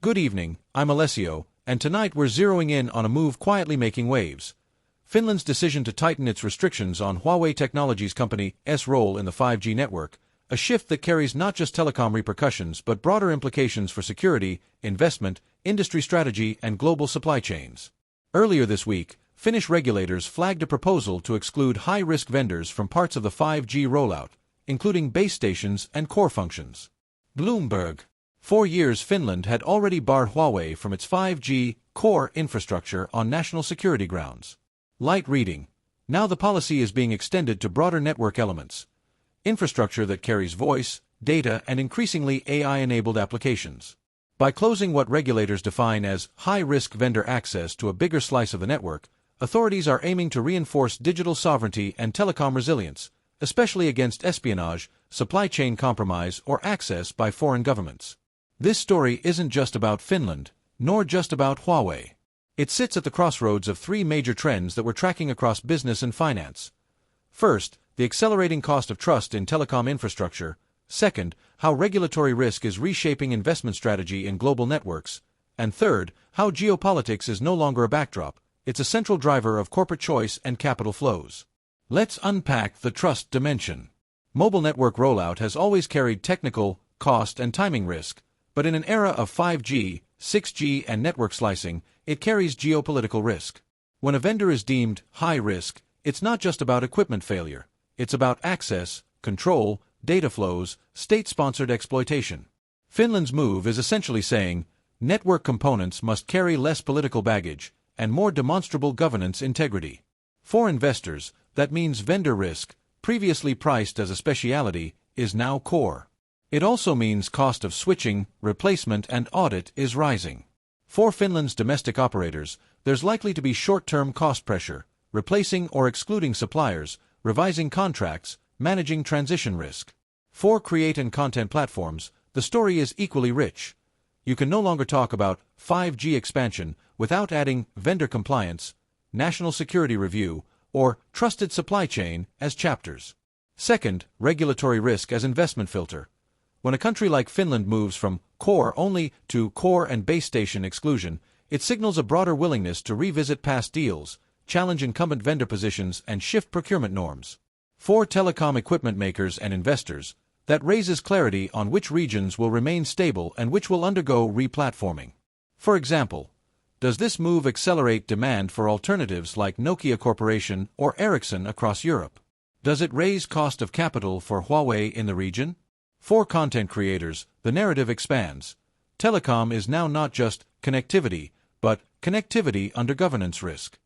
Good evening, I'm Alessio, and tonight we're zeroing in on a move quietly making waves. Finland's decision to tighten its restrictions on Huawei Technologies Company's role in the 5G network, a shift that carries not just telecom repercussions but broader implications for security, investment, industry strategy, and global supply chains. Earlier this week, Finnish regulators flagged a proposal to exclude high-risk vendors from parts of the 5G rollout, including base stations and core functions. Bloomberg. For years, Finland had already barred Huawei from its 5G core infrastructure on national security grounds. Light reading. Now the policy is being extended to broader network elements. Infrastructure that carries voice, data, and increasingly AI-enabled applications. By closing what regulators define as high-risk vendor access to a bigger slice of the network, authorities are aiming to reinforce digital sovereignty and telecom resilience, especially against espionage, supply chain compromise, or access by foreign governments. This story isn't just about Finland, nor just about Huawei. It sits at the crossroads of three major trends that we're tracking across business and finance. First, the accelerating cost of trust in telecom infrastructure. Second, how regulatory risk is reshaping investment strategy in global networks. And third, how geopolitics is no longer a backdrop, it's a central driver of corporate choice and capital flows. Let's unpack the trust dimension. Mobile network rollout has always carried technical, cost, and timing risk, but in an era of 5G, 6G, and network slicing, it carries geopolitical risk. When a vendor is deemed high risk, it's not just about equipment failure. It's about access, control, data flows, state-sponsored exploitation. Finland's move is essentially saying, network components must carry less political baggage and more demonstrable governance integrity. For investors, that means vendor risk, previously priced as a specialty, is now core. It also means cost of switching, replacement, and audit is rising. For Finland's domestic operators, there's likely to be short-term cost pressure, replacing or excluding suppliers, revising contracts, managing transition risk. For create and content platforms, the story is equally rich. You can no longer talk about 5G expansion without adding vendor compliance, national security review, or trusted supply chain as chapters. Second, regulatory risk as investment filter. When a country like Finland moves from core only to core and base station exclusion, it signals a broader willingness to revisit past deals, challenge incumbent vendor positions, and shift procurement norms. For telecom equipment makers and investors, that raises clarity on which regions will remain stable and which will undergo replatforming. For example, does this move accelerate demand for alternatives like Nokia Corporation or Ericsson across Europe? Does it raise cost of capital for Huawei in the region? For content creators, the narrative expands. Telecom is now not just connectivity, but connectivity under governance risk.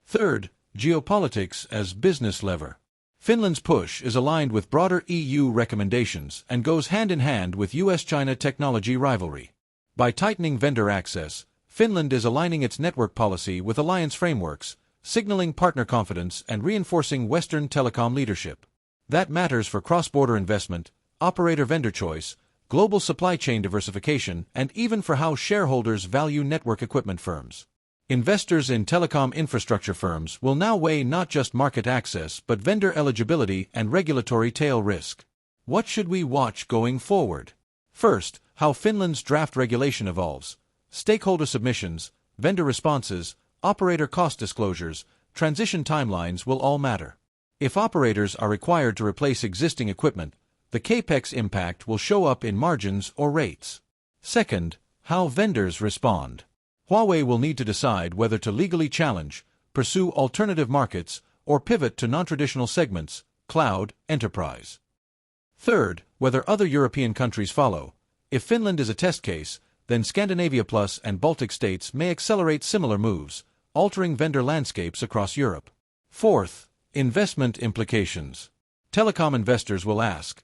Third, geopolitics as business lever. Finland's push is aligned with broader EU recommendations and goes hand in hand with US-China technology rivalry. By tightening vendor access, Finland is aligning its network policy with alliance frameworks, signaling partner confidence and reinforcing Western telecom leadership. That matters for cross-border investment, operator vendor choice, global supply chain diversification, and even for how shareholders value network equipment firms. Investors in telecom infrastructure firms will now weigh not just market access but vendor eligibility and regulatory tail risk. What should we watch going forward? First, how Finland's draft regulation evolves. Stakeholder submissions, vendor responses, operator cost disclosures, transition timelines will all matter. If operators are required to replace existing equipment, the CapEx impact will show up in margins or rates. Second, how vendors respond. Huawei will need to decide whether to legally challenge, pursue alternative markets, or pivot to non-traditional segments, cloud, enterprise. Third, whether other European countries follow. If Finland is a test case, then Scandinavia Plus and Baltic states may accelerate similar moves, altering vendor landscapes across Europe. Fourth, investment implications. Telecom investors will ask,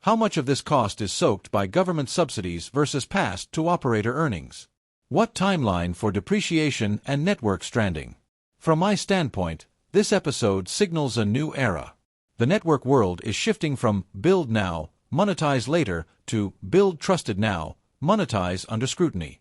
how much of this cost is soaked by government subsidies versus passed to operator earnings? What timeline for depreciation and network stranding? From my standpoint, this episode signals a new era. The network world is shifting from build now, monetize later, to build trusted now, monetize under scrutiny.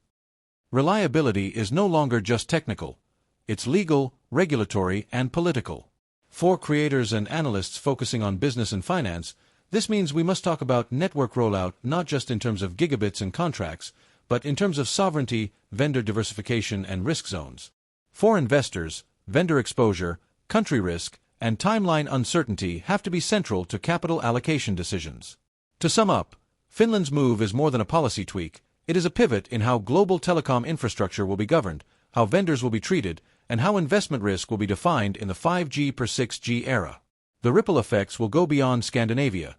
Reliability is no longer just technical. It's legal, regulatory, and political. For creators and analysts focusing on business and finance, this means we must talk about network rollout not just in terms of gigabits and contracts, but in terms of sovereignty, vendor diversification, and risk zones. For investors, vendor exposure, country risk, and timeline uncertainty have to be central to capital allocation decisions. To sum up, Finland's move is more than a policy tweak. It is a pivot in how global telecom infrastructure will be governed, how vendors will be treated, and how investment risk will be defined in the 5G per 6G era. The ripple effects will go beyond Scandinavia.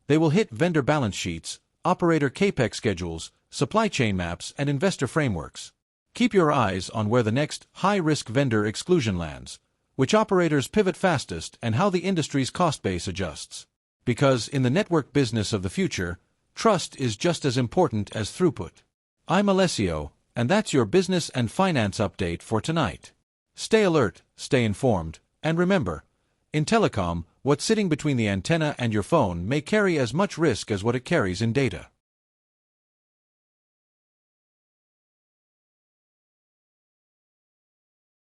They will hit vendor balance sheets, operator capex schedules, supply chain maps, and investor frameworks. Keep your eyes on where the next high-risk vendor exclusion lands, which operators pivot fastest, and how the industry's cost base adjusts. Because in the network business of the future, trust is just as important as throughput. I'm Alessio, and that's your business and finance update for tonight. Stay alert, stay informed, and remember, in telecom, what's sitting between the antenna and your phone may carry as much risk as what it carries in data.